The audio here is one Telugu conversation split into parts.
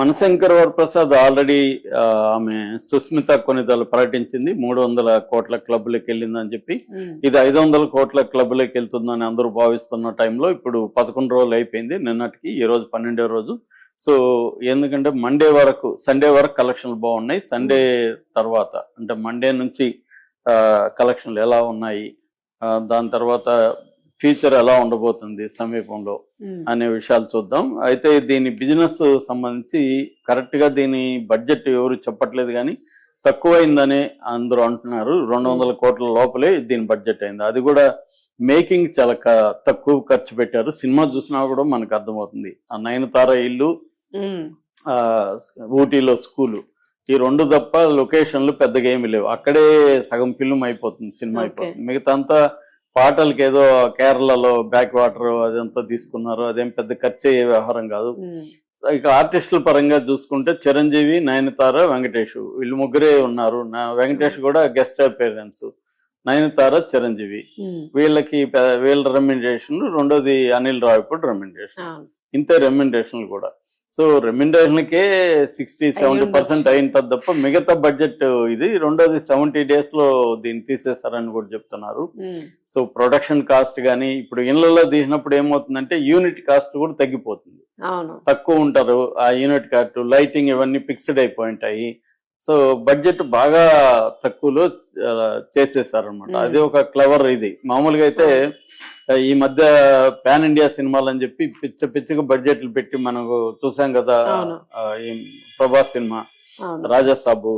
మనశంకర్ వరప్రసాద్ ఆల్రెడీ ఆమె సుస్మిత కొనిదలు ప్రకటించింది 300 కోట్ల క్లబ్లోకి వెళ్ళిందని చెప్పి. ఇది 500 కోట్ల క్లబ్లోకి వెళ్తుందని అందరూ భావిస్తున్న టైంలో ఇప్పుడు 11 రోజులు అయిపోయింది నిన్నటికి, ఈ రోజు 12వ రోజు. సో ఎందుకంటే సండే వరకు కలెక్షన్లు బాగున్నాయి. సండే తర్వాత అంటే మండే నుంచి కలెక్షన్లు ఎలా ఉన్నాయి, దాని తర్వాత ఫ్యూచర్ ఎలా ఉండబోతుంది సమీపంలో అనే విషయాలు చూద్దాం. అయితే దీని బిజినెస్ సంబంధించి కరెక్ట్ గా దీని బడ్జెట్ ఎవరు చెప్పట్లేదు, కానీ తక్కువైందని అందరూ అంటున్నారు. 200 కోట్ల లోపలే దీని బడ్జెట్ అయింది. అది కూడా మేకింగ్ చాలా తక్కువ ఖర్చు పెట్టారు. సినిమా చూసినా కూడా మనకు అర్థమవుతుంది. ఆ నయనతార ఇల్లు, ఊటీలో స్కూలు, ఈ రెండు తప్ప లొకేషన్లు పెద్దగా ఏమి లేవు. అక్కడే సగం ఫిల్మ్ అయిపోతుంది, సినిమా అయిపోతుంది. మిగతా అంతా పాటలకి ఏదో కేరళలో బ్యాక్ వాటర్ అదంతా తీసుకున్నారు. అదేం పెద్ద ఖర్చు అయ్యే వ్యవహారం కాదు. ఇక ఆర్టిస్టుల పరంగా చూసుకుంటే చిరంజీవి, నయనతార, వెంకటేష్ వీళ్ళు ముగ్గురే ఉన్నారు. వెంకటేష్ కూడా గెస్ట్ అపీరెన్స్, నయనతార, చిరంజీవి వీళ్ళ రెమ్యునరేషన్, రెండోది అనిల్ రావిపూడి రెమ్యునరేషన్. ఇంతే రెమ్యునరేషన్లు కూడా. సో రెమ్యునరేషన్లకే 60-70% అయింటది తప్ప మిగతా బడ్జెట్ ఇది. రెండోది 70 days లో దీన్ని తీసేస్తారని కూడా చెప్తున్నారు. సో ప్రొడక్షన్ కాస్ట్ కానీ ఇప్పుడు ఇళ్లలో తీసినప్పుడు ఏమవుతుందంటే యూనిట్ కాస్ట్ కూడా తగ్గిపోతుంది, తక్కువ ఉంటారు. ఆ యూనిట్ కాస్ట్, లైటింగ్ ఇవన్నీ ఫిక్స్డ్ అయిపోయి ఉంటాయి. సో బడ్జెట్ బాగా తక్కువలో చేసేసారనమాట. అది ఒక క్లవర్ ఇది. మామూలుగా అయితే ఈ మధ్య పాన్ ఇండియా సినిమాలు అని చెప్పి పిచ్చగా బడ్జెట్లు పెట్టి మనకు చూసాం కదా. ప్రభాస్ సినిమా రాజాసాబు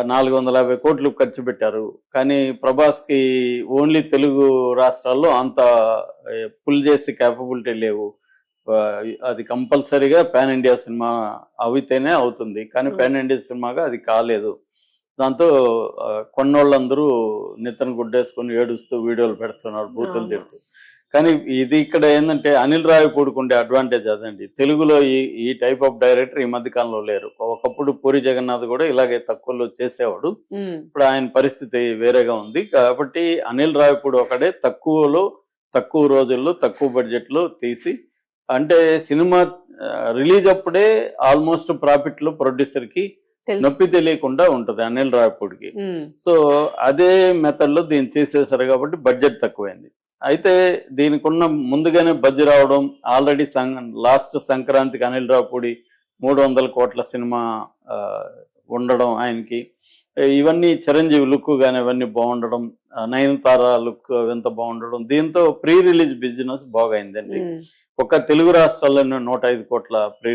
450 కోట్లు ఖర్చు పెట్టారు. కానీ ప్రభాస్ కి ఓన్లీ తెలుగు రాష్ట్రాల్లో అంత పుల్ చేసే క్యాపబిలిటీ లేవు. అది కంపల్సరీగా పాన్ ఇండియా సినిమా అవితేనే అవుతుంది, కానీ పాన్ ఇండియా సినిమాగా అది కాలేదు. దాంతో కొన్నోళ్ళందరూ నితను గుడ్డేసుకొని ఏడుస్తూ వీడియోలు పెడుతున్నారు, బూతులు తిడుతూ. కానీ ఇది ఇక్కడ ఏంటంటే అనిల్ రావిపూడికి ఉండే అడ్వాంటేజ్ అదండి. తెలుగులో ఈ టైప్ ఆఫ్ డైరెక్టర్ ఈ మధ్య కాలంలో లేరు. ఒకప్పుడు పూరి జగన్నాథ్ కూడా ఇలాగే తక్కువలో చేసేవాడు. ఇప్పుడు ఆయన పరిస్థితి వేరేగా ఉంది. కాబట్టి అనిల్ రావిపూడి ఒకడే తక్కువ రోజుల్లో తక్కువ బడ్జెట్ లో తీసి, అంటే సినిమా రిలీజ్ అప్పుడే ఆల్మోస్ట్ ప్రాఫిట్ లో ప్రొడ్యూసర్ కి నొప్పి తెలియకుండా ఉంటది అనిల్ రావిపూడికి. సో అదే మెథడ్ లో దీన్ని చేసేసారు కాబట్టి బడ్జెట్ తక్కువైంది. అయితే దీనికి ఉన్న ముందుగానే బడ్జెట్ రావడం, ఆల్రెడీ లాస్ట్ సంక్రాంతికి అనిల్ రావిపూడి 300 కోట్ల సినిమా ఉండడం ఆయనకి, ఇవన్నీ చిరంజీవి లుక్ కానీ ఇవన్నీ బాగుండడం, నయనతార లుక్ ఎంత బాగుండడం, దీంతో ప్రీ రిలీజ్ బిజినెస్ బాగా అయిందండి. ఒక తెలుగు రాష్ట్రాల్లోనే 105 కోట్ల ప్రీ